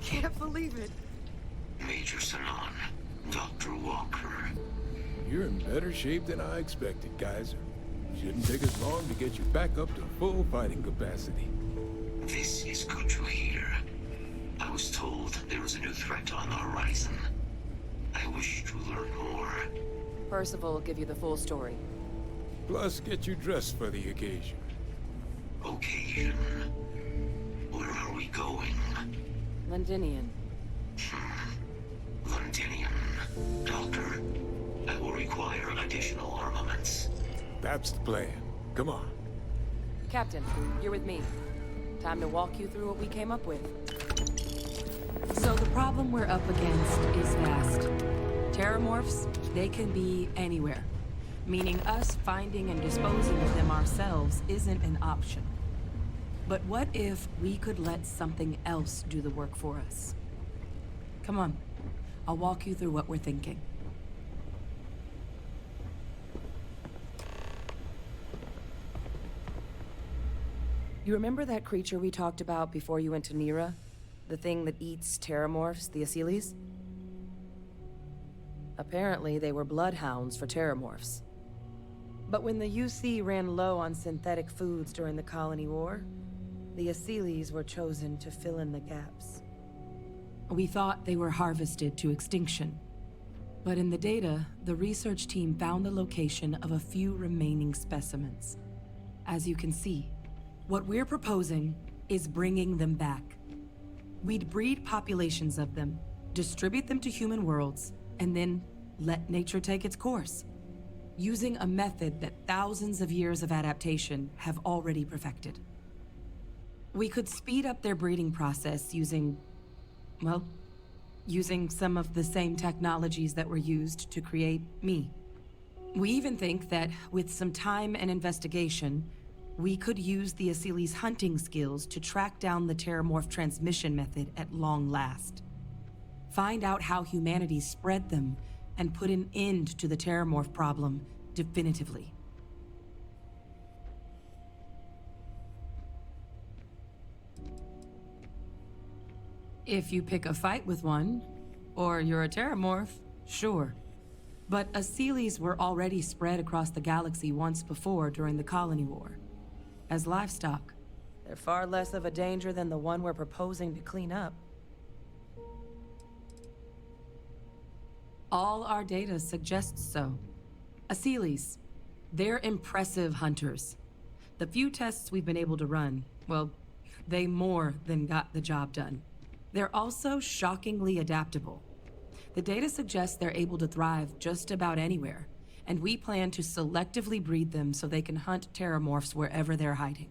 can't believe it. Major Sanan, Dr. Walker. You're in better shape than I expected, Kaiser. Shouldn't take us long to get you back up to full fighting capacity. This is good to hear. I was told there was a new threat on the horizon. I wish to learn more. Percival will give you the full story. Plus, get you dressed for the occasion. Occasion? Where are we going? Londinian. Londinian. Doctor, I will require additional armaments. That's the plan. Come on. Captain, you're with me. Time to walk you through what we came up with. So the problem we're up against is vast. Terramorphs, they can be anywhere. Meaning us finding and disposing of them ourselves isn't an option. But what if we could let something else do the work for us? Come on, I'll walk you through what we're thinking. You remember that creature we talked about before you went to Nira? The thing that eats terramorphs, the Asyles? Apparently, they were bloodhounds for terramorphs. But when the UC ran low on synthetic foods during the Colony War, the Asyles were chosen to fill in the gaps. We thought they were harvested to extinction. But in the data, the research team found the location of a few remaining specimens. As you can see, what we're proposing is bringing them back. We'd breed populations of them, distribute them to human worlds, and then let nature take its course, using a method that thousands of years of adaptation have already perfected. We could speed up their breeding process using some of the same technologies that were used to create me. We even think that with some time and investigation, we could use the Asyles' hunting skills to track down the Terramorph transmission method at long last. Find out how humanity spread them and put an end to the Terramorph problem definitively. If you pick a fight with one, or you're a Terramorph, sure. But Asyles were already spread across the galaxy once before during the Colony War. As livestock. They're far less of a danger than the one we're proposing to clean up. All our data suggests so. Asyles, they're impressive hunters. The few tests we've been able to run, well, they more than got the job done. They're also shockingly adaptable. The data suggests they're able to thrive just about anywhere, and we plan to selectively breed them so they can hunt terramorphs wherever they're hiding.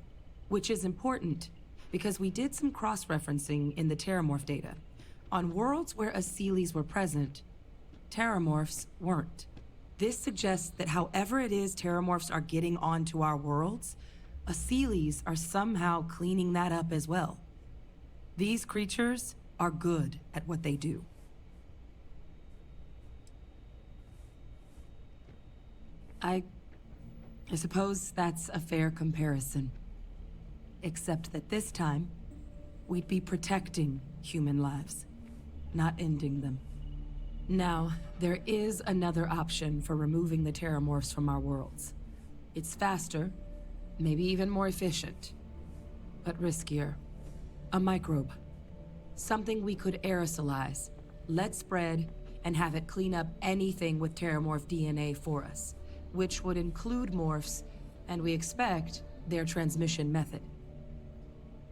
Which is important, because we did some cross-referencing in the terramorph data. On worlds where Asyles were present, terramorphs weren't. This suggests that however it is terramorphs are getting onto our worlds, Asyles are somehow cleaning that up as well. These creatures are good at what they do. I suppose that's a fair comparison. Except that this time, we'd be protecting human lives, not ending them. Now, there is another option for removing the terramorphs from our worlds. It's faster, maybe even more efficient, but riskier. A microbe. Something we could aerosolize, let spread, and have it clean up anything with terramorph DNA for us, which would include morphs, and we expect their transmission method.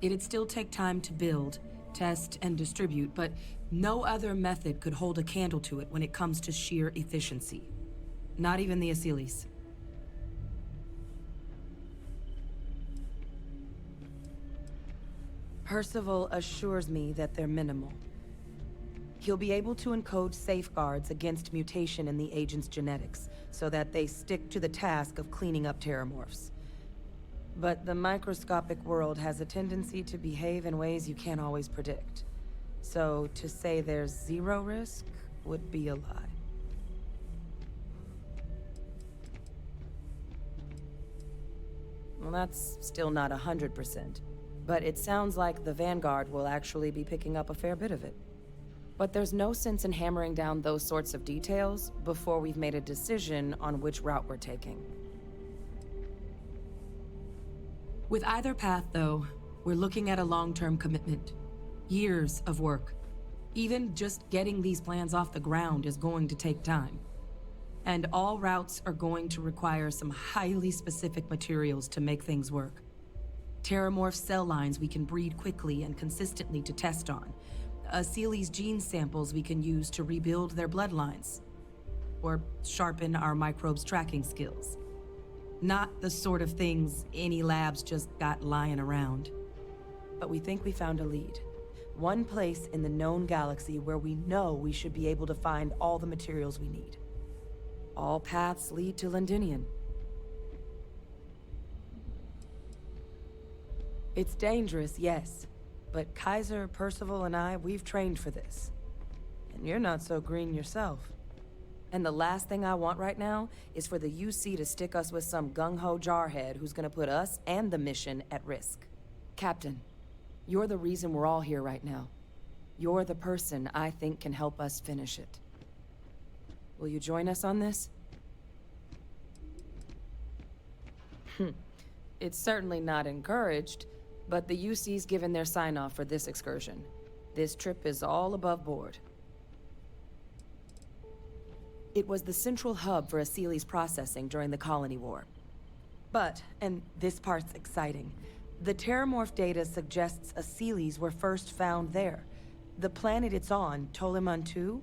It'd still take time to build, test, and distribute, but no other method could hold a candle to it when it comes to sheer efficiency. Not even the Asyles. Percival assures me that they're minimal. He'll be able to encode safeguards against mutation in the agent's genetics, so that they stick to the task of cleaning up terramorphs. But the microscopic world has a tendency to behave in ways you can't always predict. So to say there's zero risk would be a lie. Well, that's still not 100%. but it sounds like the Vanguard will actually be picking up a fair bit of it. But there's no sense in hammering down those sorts of details before we've made a decision on which route we're taking. With either path, though, we're looking at a long-term commitment. Years of work. Even just getting these plans off the ground is going to take time. And all routes are going to require some highly specific materials to make things work. Terramorph cell lines we can breed quickly and consistently to test on. Seeley's gene samples we can use to rebuild their bloodlines. Or sharpen our microbes tracking skills. Not the sort of things any labs just got lying around. But we think we found a lead. One place in the known galaxy where we know we should be able to find all the materials we need. All paths lead to Londinian. It's dangerous, yes. But Kaiser, Percival, and I, we've trained for this. And you're not so green yourself. And the last thing I want right now is for the UC to stick us with some gung-ho jarhead who's gonna put us and the mission at risk. Captain, you're the reason we're all here right now. You're the person I think can help us finish it. Will you join us on this? It's certainly not encouraged, but the UC's given their sign-off for this excursion. This trip is all above board. It was the central hub for Seeley's processing during the Colony War. But, and this part's exciting, the Terramorph data suggests Seeley's were first found there. The planet it's on, Toliman 2,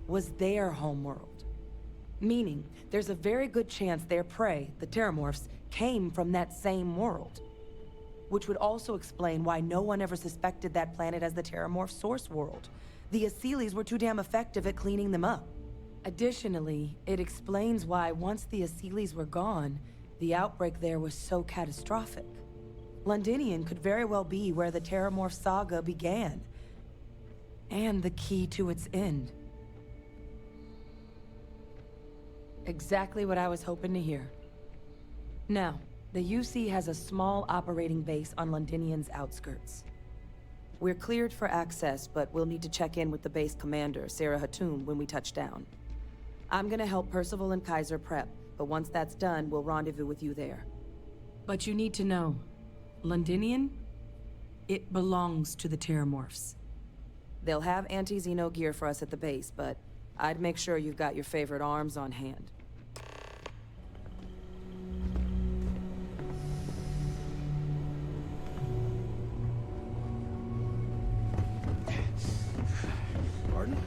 was their homeworld. Meaning, there's a very good chance their prey, the Terramorphs, came from that same world. Which would also explain why no one ever suspected that planet as the Terramorph source world. The Seeley's were too damn effective at cleaning them up. Additionally, it explains why once the Seeley's were gone, the outbreak there was so catastrophic. Londinian could very well be where the Terramorph saga began. And the key to its end. Exactly what I was hoping to hear. Now, the UC has a small operating base on Londinian's outskirts. We're cleared for access, but we'll need to check in with the base commander, Sarah Hatoum, when we touch down. I'm gonna help Percival and Kaiser prep, but once that's done, we'll rendezvous with you there. But you need to know, Londinian? It belongs to the Terramorphs. They'll have anti-Xeno gear for us at the base, but I'd make sure you've got your favorite arms on hand. Pardon?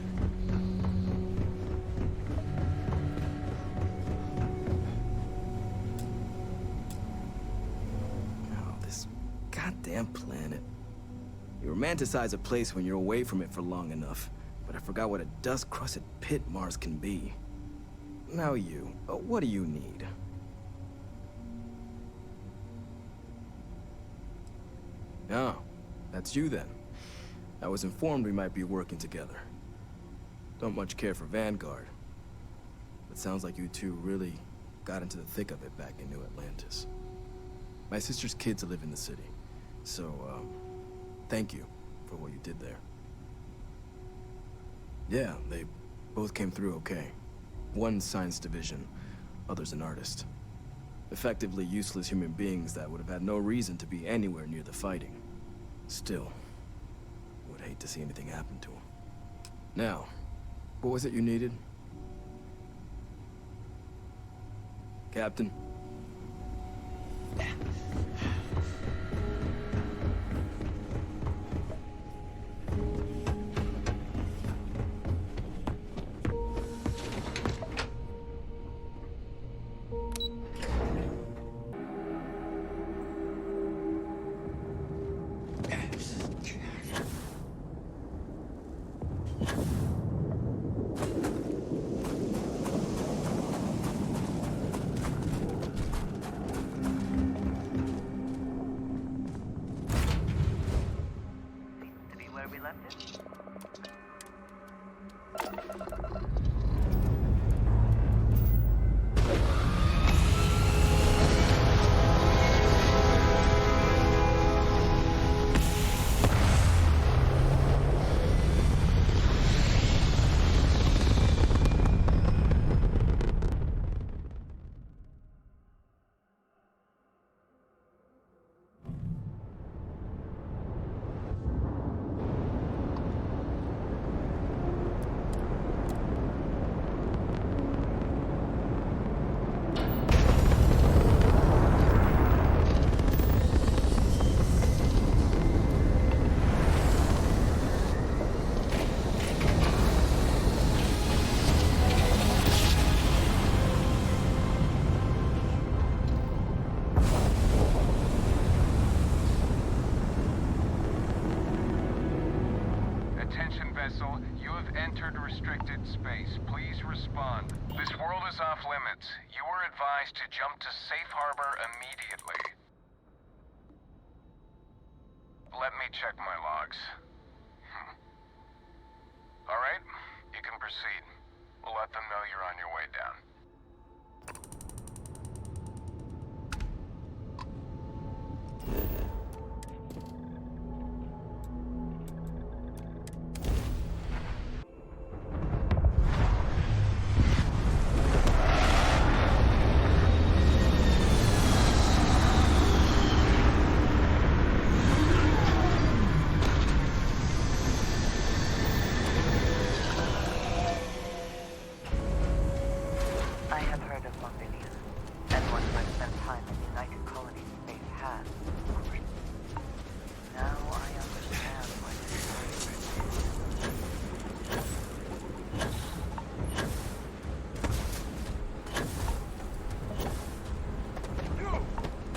Oh, this goddamn planet. You romanticize a place when you're away from it for long enough, but I forgot what a dust-crusted pit Mars can be. Now you, what do you need? Oh, that's you then. I was informed we might be working together. Don't much care for Vanguard. But sounds like you two really got into the thick of it back in New Atlantis. My sister's kids live in the city, so, thank you for what you did there. Yeah, they both came through okay. One science division, other's an artist. Effectively useless human beings that would have had no reason to be anywhere near the fighting. Still, would hate to see anything happen to them. Now, what was it you needed? Captain? vessel. You have entered restricted space. Please respond. This world is off limits. You are advised to jump to safe harbor immediately. Let me check my logs. All right, you can proceed. We'll let them know you're on your way down. I have heard of Montpellier, and one who has spent time in the United Colonies space has, of course. Now I understand why this is. You!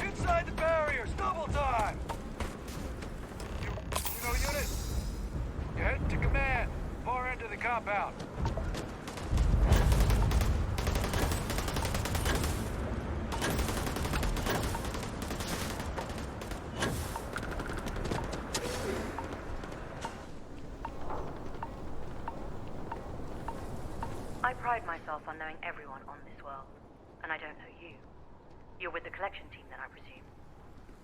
Inside the barriers! Double time! You know, unit? You head to command. Far end of the compound. I pride myself on knowing everyone on this world, and I don't know you. You're with the collection team then, I presume.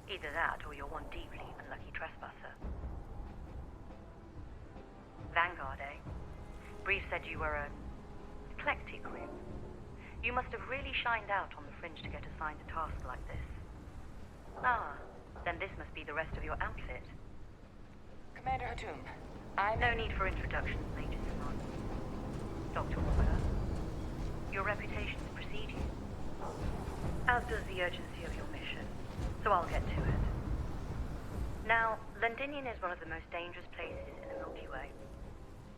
Either that, or you're one deeply unlucky trespasser. Vanguard, eh? Brief said you were an eclectic group. You must have really shined out on the fringe to get assigned a task like this. Ah, then this must be the rest of your outfit. Commander Hatum, No need for introductions, Major Simon. Dr. Walker, your reputations precede you, as does the urgency of your mission, so I'll get to it. Now, Londinian is one of the most dangerous places in the Milky Way.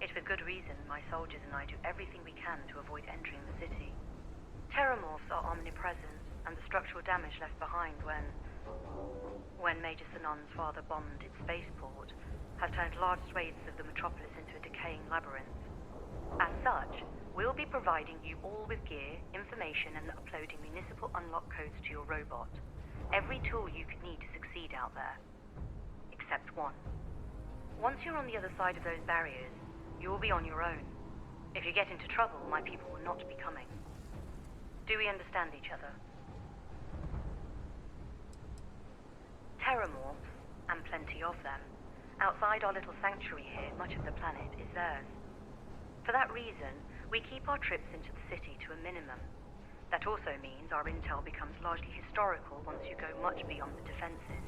It's with good reason my soldiers and I do everything we can to avoid entering the city. Terramorphs are omnipresent, and the structural damage left behind when Major Sinan's father bombed its spaceport has turned large swathes of the metropolis into a decaying labyrinth. As such, we'll be providing you all with gear, information, and uploading municipal unlock codes to your robot. Every tool you could need to succeed out there. Except one. Once you're on the other side of those barriers, you will be on your own. If you get into trouble, my people will not be coming. Do we understand each other? Terramorphs, and plenty of them, outside our little sanctuary here, much of the planet is theirs. For that reason, we keep our trips into the city to a minimum. That also means our intel becomes largely historical once you go much beyond the defenses.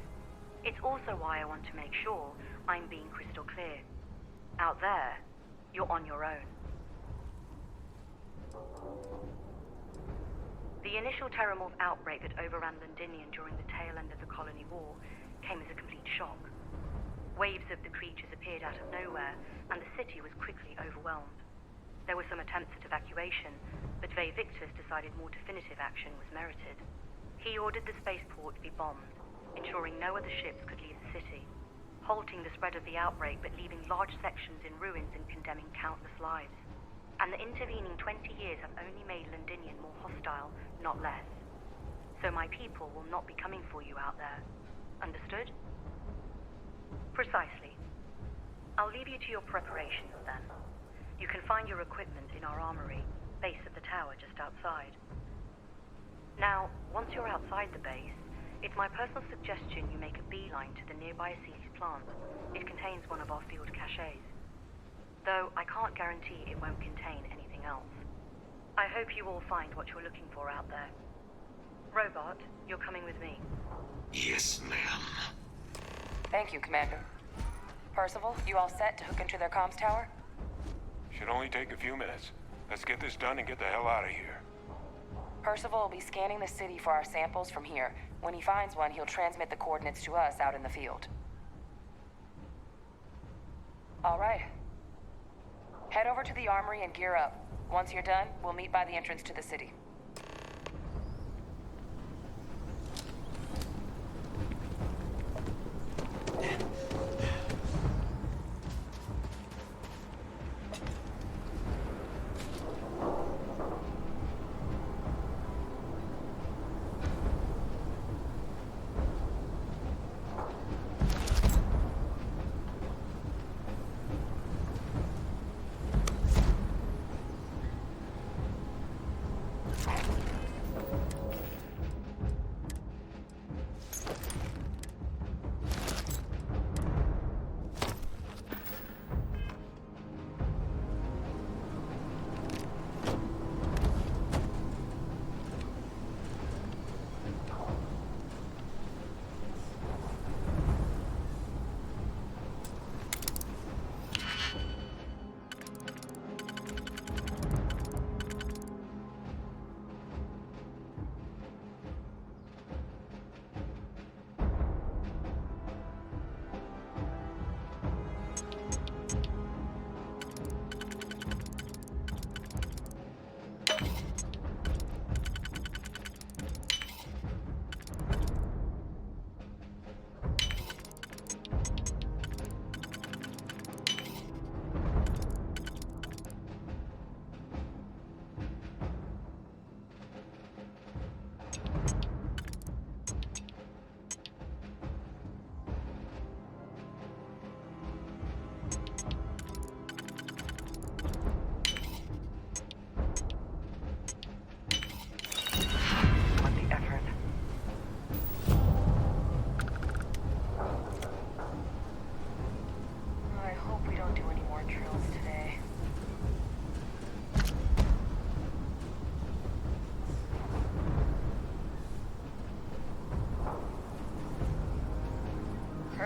It's also why I want to make sure I'm being crystal clear. Out there, you're on your own. The initial Terramorph outbreak that overran Londinian during the tail end of the Colony War came as a complete shock. Waves of the creatures appeared out of nowhere, and the city was quickly overwhelmed. There were some attempts at evacuation, but Ve Victus decided more definitive action was merited. He ordered the spaceport to be bombed, ensuring no other ships could leave the city, halting the spread of the outbreak but leaving large sections in ruins and condemning countless lives. And the intervening 20 years have only made Londinian more hostile, not less. So my people will not be coming for you out there. Understood? Precisely. I'll leave you to your preparations then. You can find your equipment in our armory, base of the tower just outside. Now, once you're outside the base, it's my personal suggestion you make a beeline to the nearby Assisi plant. It contains one of our field caches. Though I can't guarantee it won't contain anything else. I hope you all find what you're looking for out there. Robot, you're coming with me. Yes, ma'am. thank you, Commander. Percival, you all set to hook into their comms tower? Should only take a few minutes. Let's get this done and get the hell out of here. Percival will be scanning the city for our samples from here. When he finds one, he'll transmit the coordinates to us out in the field. All right. Head over to the armory and gear up. Once you're done, we'll meet by the entrance to the city.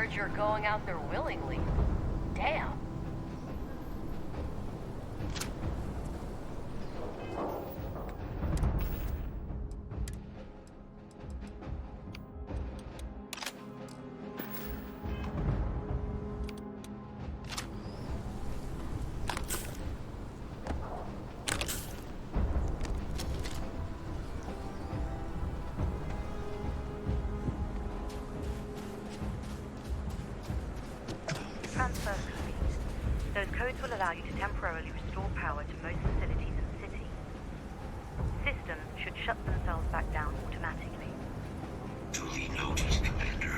Heard you're going out there willingly. Damn. Transfer complete. Those codes will allow you to temporarily restore power to most facilities in the city. Systems should shut themselves back down automatically. Duly noted, Commander.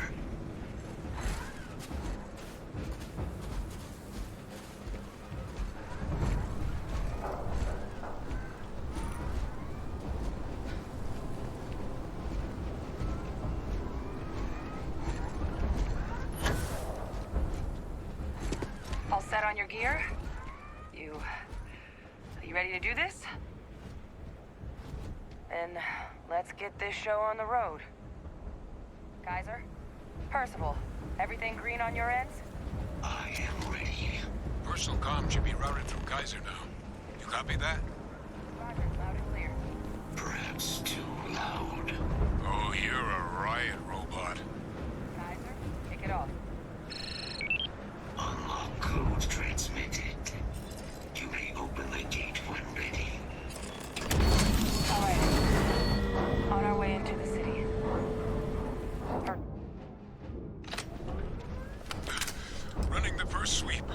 All set on your gear? Are you ready to do this? Then let's get this show on the road. Kaiser? Percival, everything green on your ends? I am ready. Personal comm should be routed through Kaiser now. You copy that? Roger, loud and clear. Perhaps too loud. Oh, you're a riot robot. Kaiser, kick it off. Unlock code transmitted. You may open the gate when ready. All right. On our way into the city. Running the first sweep.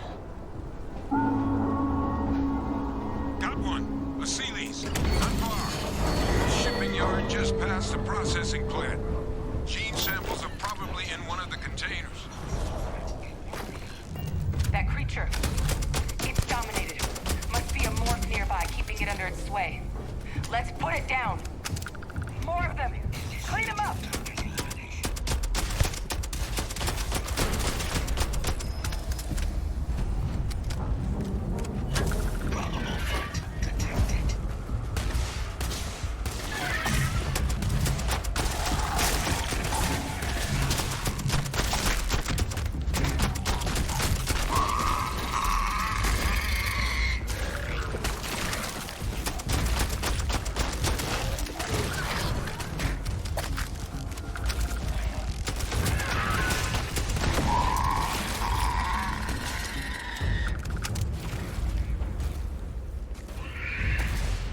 Got one. A Sealy's. Not far. Shipping yard just past the processing plant. Gene samples are probably in one of the containers. That creature. It's dominated. Must be a morph nearby, keeping it under its sway. Let's put it down. More of them. Clean them up.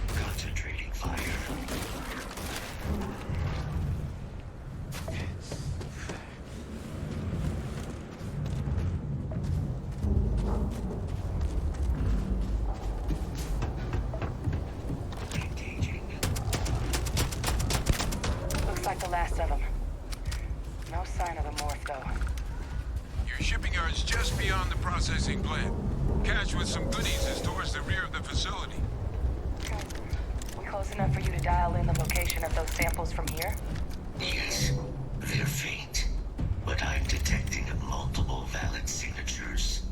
Concentrating fire. Engaging. Looks like the last of them. No sign of the morph, though. Your shipping yard's just beyond the processing plant. Cache with some goodies is towards the rear of the facility. We close enough for you to dial in the location of those samples from here? Yes, they're faint, but I'm detecting multiple valid signatures.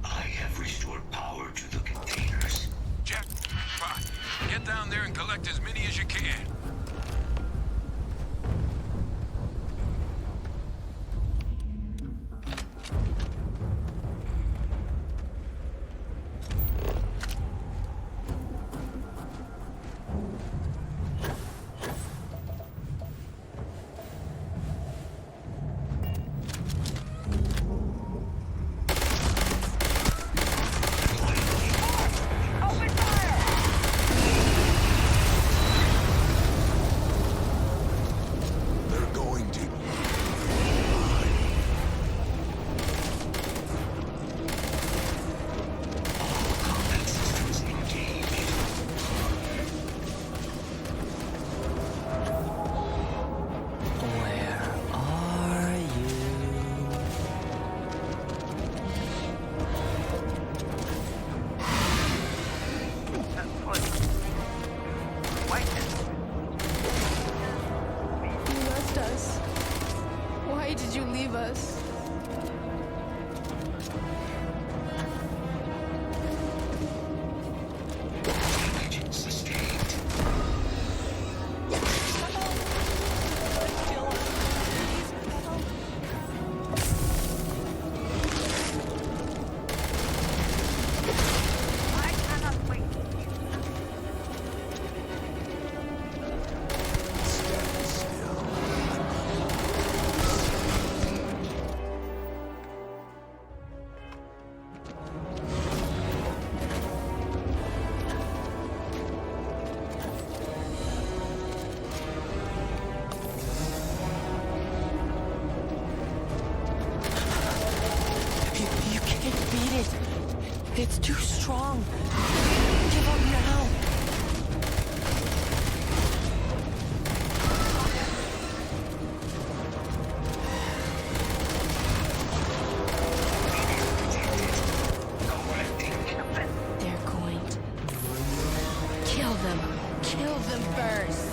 I have restored power to the containers. Jackpot. Get down there and collect as many as you can. Open fire! They're going to. Combat systems engaged. Where are you? You left us. Why did you leave us? Damage sustained. It's too strong. Give up now. They're going to kill them. Kill them first.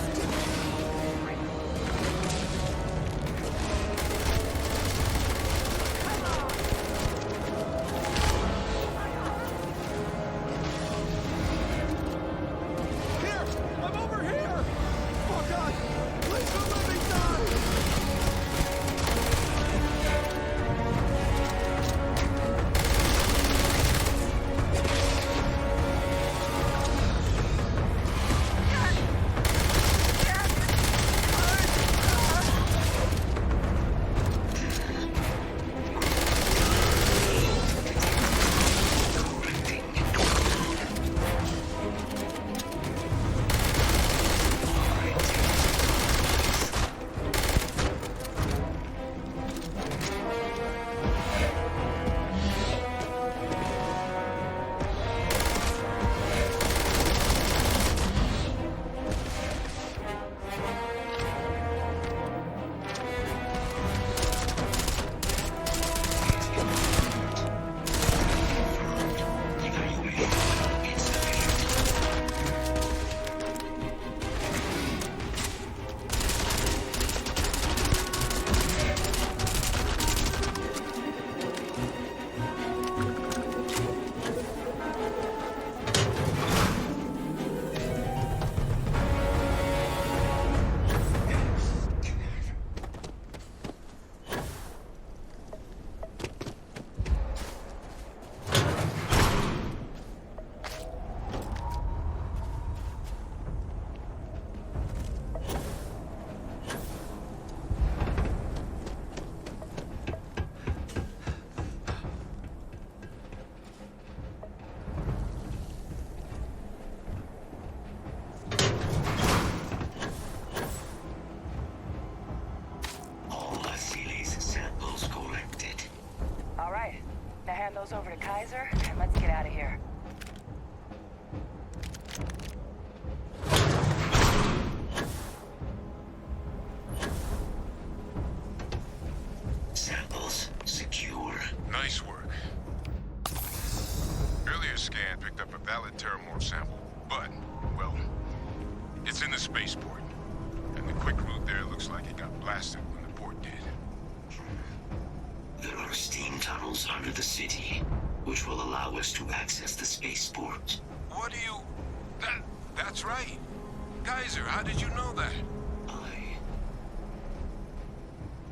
Over to Kaiser, and let's get out of here. Samples secure. Nice work. Earlier scan picked up a valid terramorph sample, but, well, it's in the spaceport. And the quick route there looks like it got blasted when the port did. There are steam tunnels under the city, which will allow us to access the spaceport. What do you... That's right. Kaiser, how did you know that? I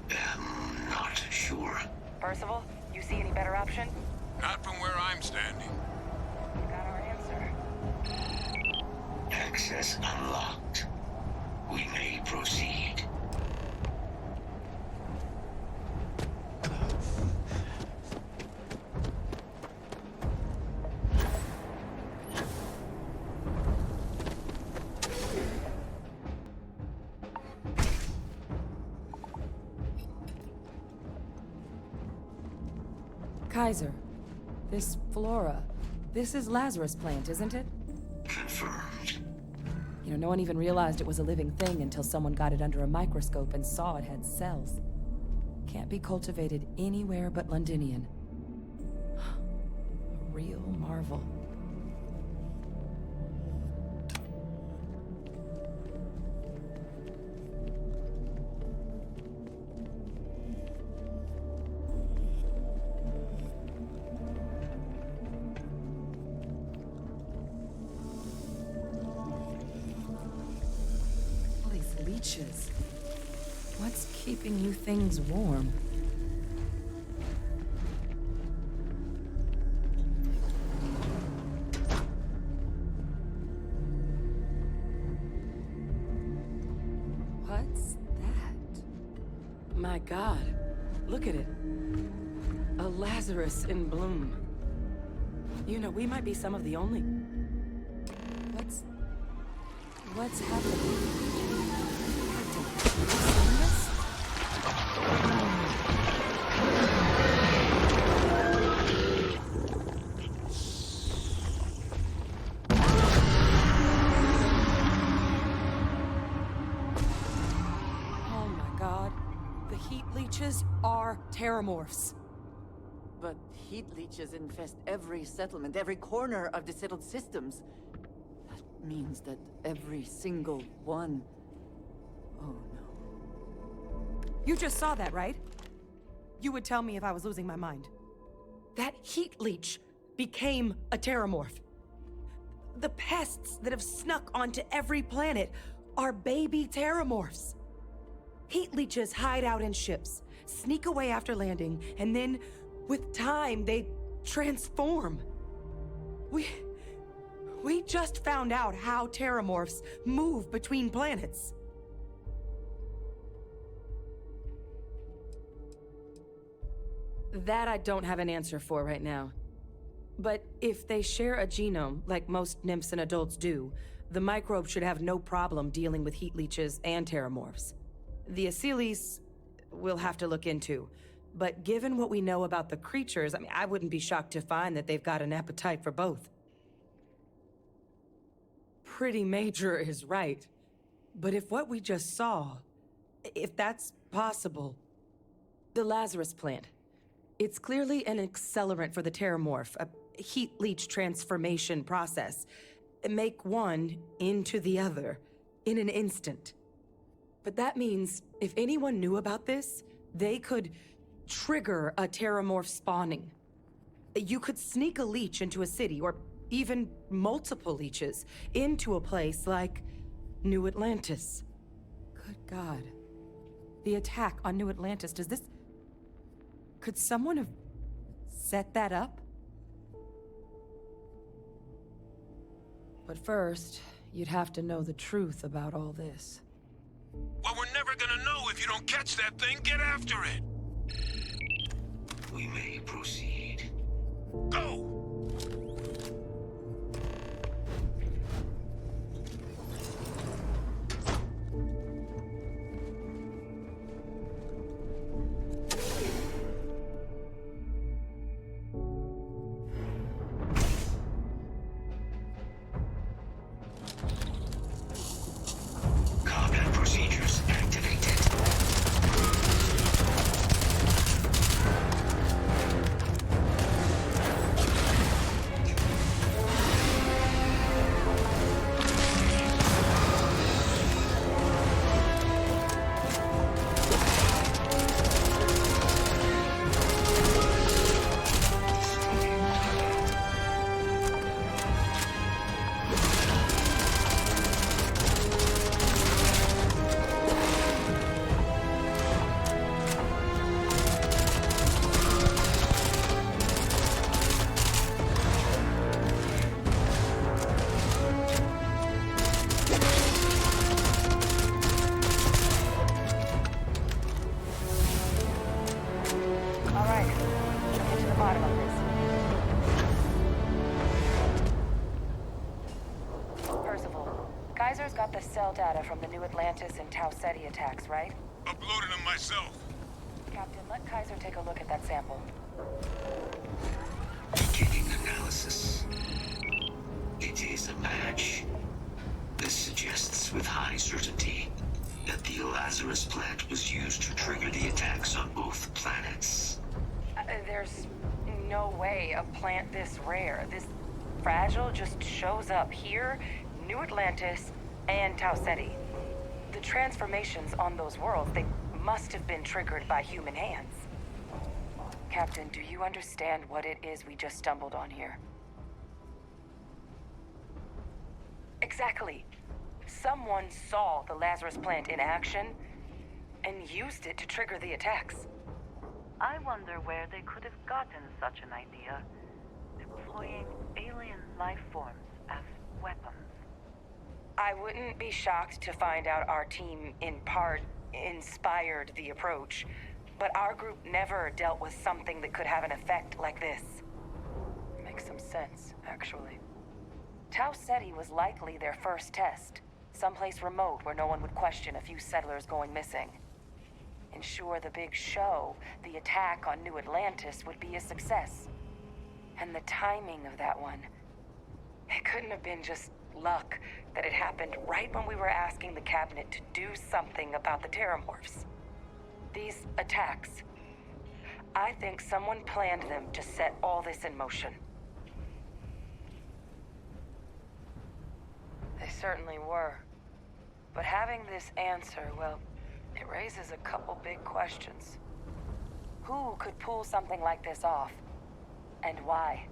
am not sure. Percival, you see any better option? Not from where I'm standing. You got our answer. Access unlocked. We may proceed. Kaiser, this flora, this is Lazarus plant, isn't it? Confirmed. You know, no one even realized it was a living thing until someone got it under a microscope and saw it had cells. Can't be cultivated anywhere but Londinian. A real marvel. Leeches. What's keeping you things warm? What's that? My God, look at it. A Lazarus in bloom. You know, we might be some of the only... What's happening? god. The heat leeches are terramorphs. But heat leeches infest every settlement, every corner of the settled systems. That means that every single one... Oh no. You just saw that, right? You would tell me if I was losing my mind. That heat leech became a terramorph. The pests that have snuck onto every planet are baby terramorphs. Heat leeches hide out in ships, sneak away after landing, and then, with time, they transform. We just found out how terramorphs move between planets. That I don't have an answer for right now. But if they share a genome, like most nymphs and adults do, the microbe should have no problem dealing with heat leeches and terramorphs. The Asylees, we'll have to look into. But given what we know about the creatures, I wouldn't be shocked to find that they've got an appetite for both. Pretty Major is right. But if what we just saw, if that's possible... The Lazarus plant. It's clearly an accelerant for the terramorph, a heat leech transformation process. Make one into the other in an instant. But that means if anyone knew about this, they could trigger a terramorph spawning. You could sneak a leech into a city, or even multiple leeches, into a place like New Atlantis. Good God. The attack on New Atlantis, does this... Could someone have set that up? But first, you'd have to know the truth about all this. Well, we're never gonna know if you don't catch that thing. Get after it. We may proceed. Go! Combat procedures activated. All right, let's get to the bottom of this. Percival, Kaiser's got the cell data from the New Atlantis and Tau Ceti attacks, right? Uploaded them myself. Captain, let Kaiser take a look at that sample. Beginning analysis. It is a match. This suggests with high certainty that the Lazarus plant was used to trigger the attacks on both planets. There's no way a plant this rare, this fragile, just shows up here, New Atlantis, and Tau Ceti. The transformations on those worlds, they must have been triggered by human hands. Captain, do you understand what it is we just stumbled on here? Exactly. Someone saw the Lazarus plant in action and used it to trigger the attacks. I wonder where they could have gotten such an idea, deploying alien life forms as weapons. I wouldn't be shocked to find out our team, in part, inspired the approach, but our group never dealt with something that could have an effect like this. Makes some sense, actually. Tau Ceti was likely their first test, someplace remote where no one would question a few settlers going missing. Ensure the big show, the attack on New Atlantis, would be a success. And the timing of that one, it couldn't have been just luck that it happened right when we were asking the cabinet to do something about the terramorphs. These attacks, I think someone planned them to set all this in motion. They certainly were. But having this answer, well, it raises a couple big questions. Who could pull something like this off? And why?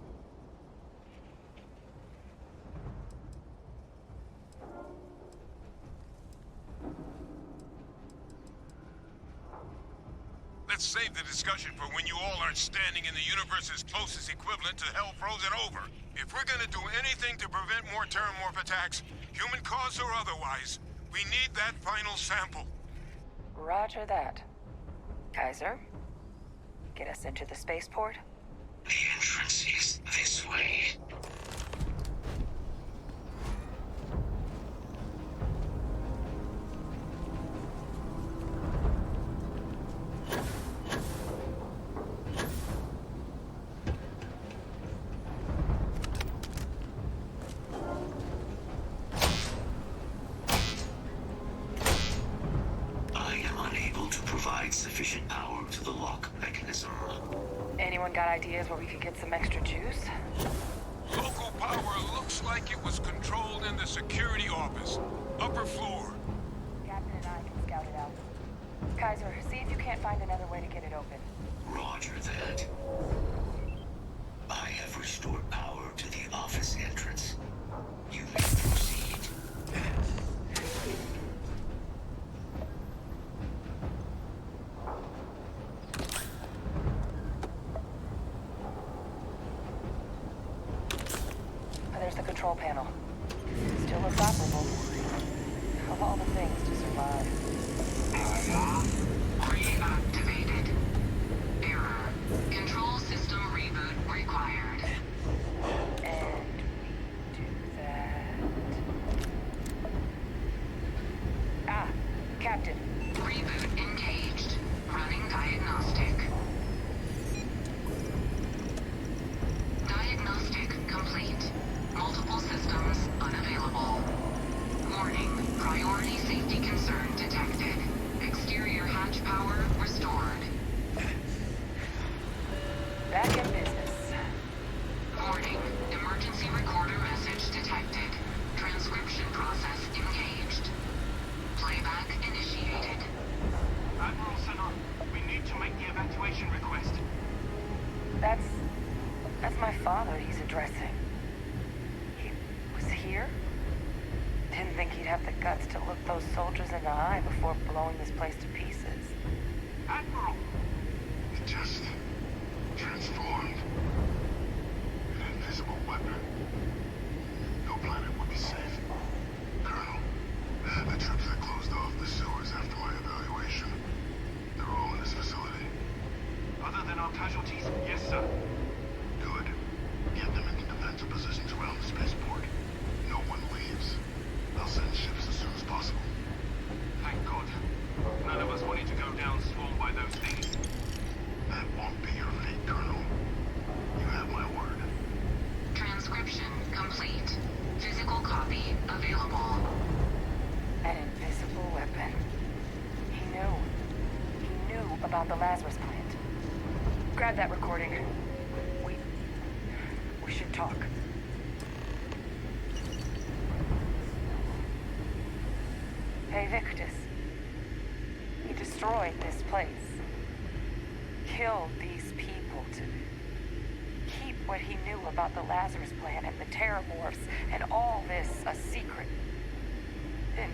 Let's save the discussion for when you all aren't standing in the universe's closest equivalent to hell frozen over. If we're gonna do anything to prevent more Terramorph attacks, human cause or otherwise, we need that final sample. Roger that. Kaiser, get us into the spaceport? The entrance is this way. Sufficient power to the lock mechanism. Anyone got ideas where we could get some extra juice? Local power looks like it was controlled in the security office. Upper floor. Captain and I can scout it out. Kaiser, see if you can't find another way to get it open. Roger that. I have restored power to the office entrance. You may proceed. There's the control panel. Still looks operable. Of all the things to survive. Reactivated. Error. Control system reboot required. And do that. Ah, Captain. Reboot engaged. Running diagnostic. Diagnostic complete. Multiple systems unavailable. Warning, priority safety concern detected. Exterior hatch power restored. Back in business. Warning, emergency recorder message detected. Transcription process engaged. Playback initiated. Admiral Sanon, we need to make the evacuation request. That's my father he's addressing. Here? Didn't think he'd have the guts to look those soldiers in the eye before blowing this place to pieces. Admiral! It just transformed. An invisible weapon. No planet would be safe. Colonel, the troops that closed off the sewers after my evaluation, they're all in this facility. Other than our casualties, yes, sir. Good. Get them into defensive positions around the spaceport. No one leaves. I'll send ships as soon as possible. Thank God. None of us wanted to go down swarmed by those things. That won't be your fate, Colonel. You have my word. Transcription complete. Physical copy available. An invisible weapon. He knew. He knew about the Lazarus plant. Grab that recording. We should talk. Hey, Victus. He destroyed this place. Killed these people to keep what he knew about the Lazarus plant and the Terramorphs and all this a secret. Didn't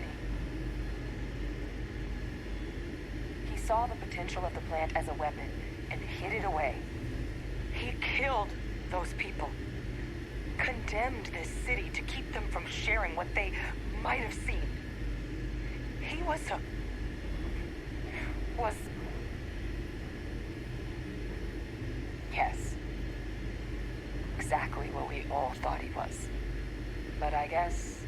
he? He saw the potential of the plant as a weapon and hid it away. He killed those people. Condemned this city to keep them from sharing what they might have seen. He was yes. Exactly what we all thought he was. But I guess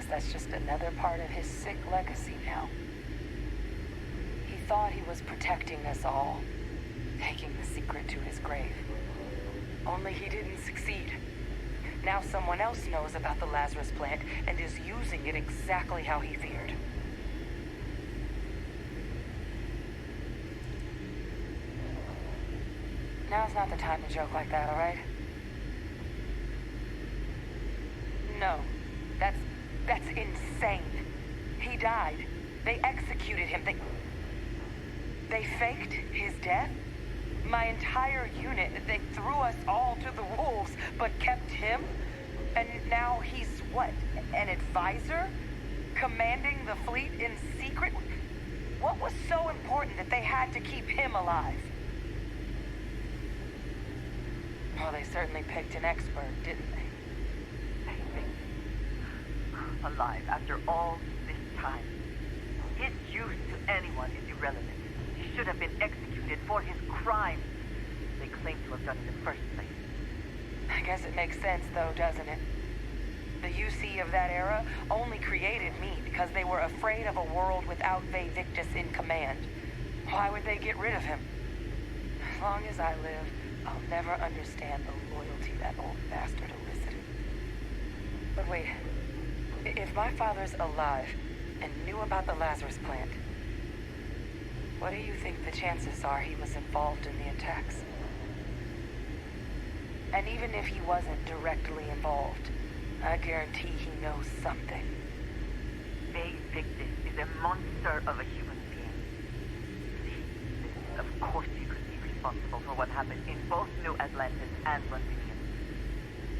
that's just another part of his sick legacy now. He thought he was protecting us all, taking the secret to his grave. Only he didn't succeed. Now someone else knows about the Lazarus plant and is using it exactly how he feared. Now's not the time to joke like that, all right? No. That's insane. He died. They executed him. They faked his death? My entire unit, they threw us all to the wolves, but kept him? And now he's what? An advisor? Commanding the fleet in secret? What was so important that they had to keep him alive? Well, they certainly picked an expert, didn't they? Alive after all this time. His use to anyone is irrelevant. He should have been executed for his crimes they claim to have done in the first place. I guess it makes sense, though, doesn't it? The UC of that era only created me because they were afraid of a world without Victus in command. Why would they get rid of him? As long as I live, I'll never understand the loyalty that old bastard elicited. But wait, if my father's alive and knew about the Lazarus plant, what do you think the chances are he was involved in the attacks? And even if he wasn't directly involved, I guarantee he knows something. Victus is a monster of a human being. Of course you could be responsible for what happened in both New Atlantis and Londinium.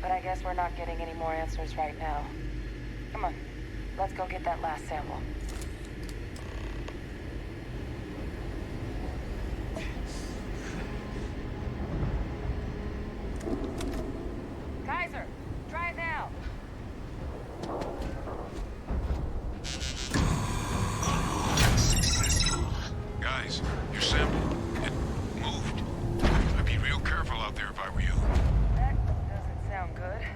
But I guess we're not getting any more answers right now. Come on, let's go get that last sample. Kaiser, try it now. Guys, your sample, it moved. I'd be real careful out there if I were you. That doesn't sound good.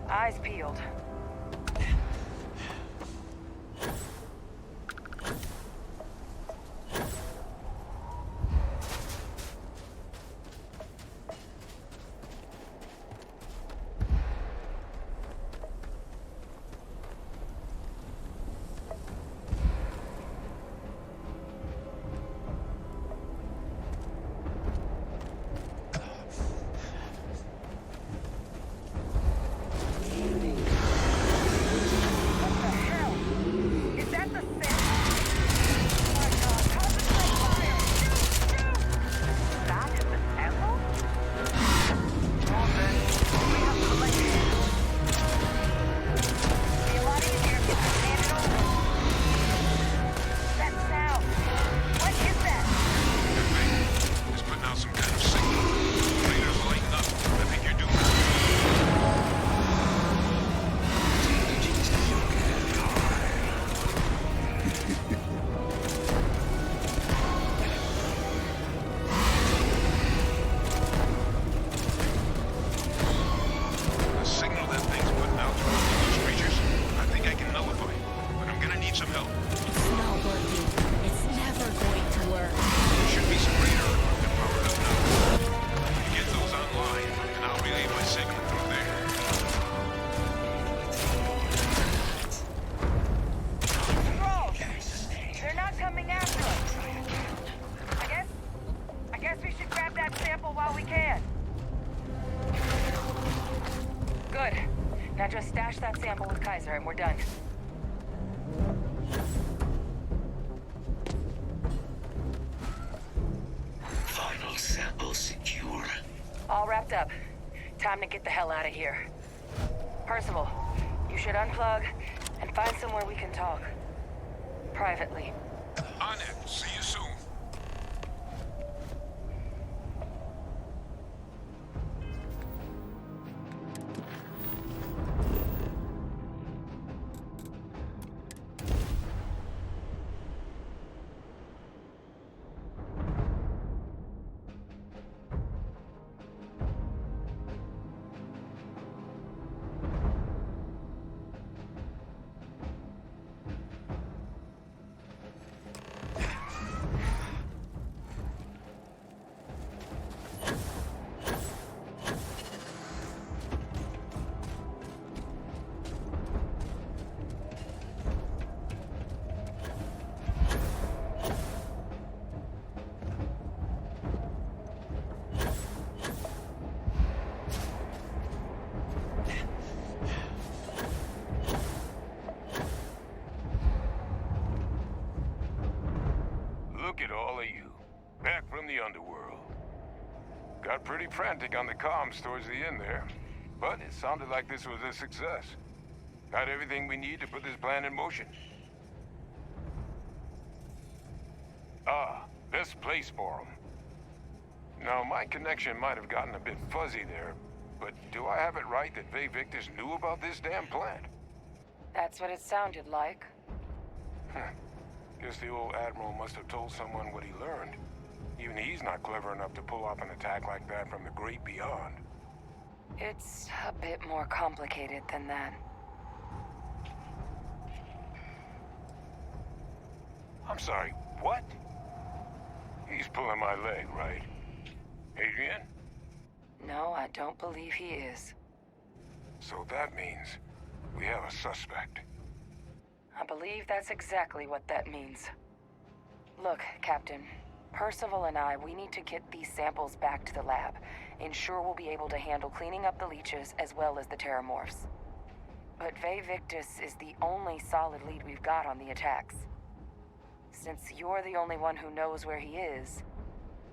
Eyes peeled. Now just stash that sample with Kaiser and we're done. Final sample secure. All wrapped up. Time to get the hell out of here. Percival, you should unplug and find somewhere we can talk. Privately. On it. See you soon. look at all of you. Back from the underworld. Got pretty frantic on the comms towards the end there. But it sounded like this was a success. Got everything we need to put this plan in motion. Ah, best place for them. Now, my connection might have gotten a bit fuzzy there, but do I have it right that Vae Victus knew about this damn plan? That's what it sounded like. Guess the old Admiral must have told someone what he learned. Even he's not clever enough to pull off an attack like that from the great beyond. It's a bit more complicated than that. I'm sorry, what? He's pulling my leg, right? Adrian? No, I don't believe he is. So that means we have a suspect. I believe that's exactly what that means. Look, Captain. Percival and we need to get these samples back to the lab. Ensure we'll be able to handle cleaning up the leeches as well as the terramorphs. But Vae Victus is the only solid lead we've got on the attacks. Since you're the only one who knows where he is,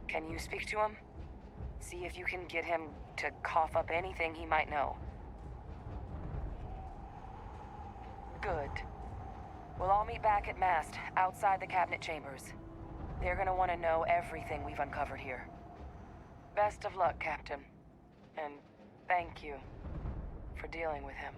can you speak to him? See if you can get him to cough up anything he might know. Good. We'll all meet back at Mast, outside the cabinet chambers. They're gonna want to know everything we've uncovered here. Best of luck, Captain. And thank you for dealing with him.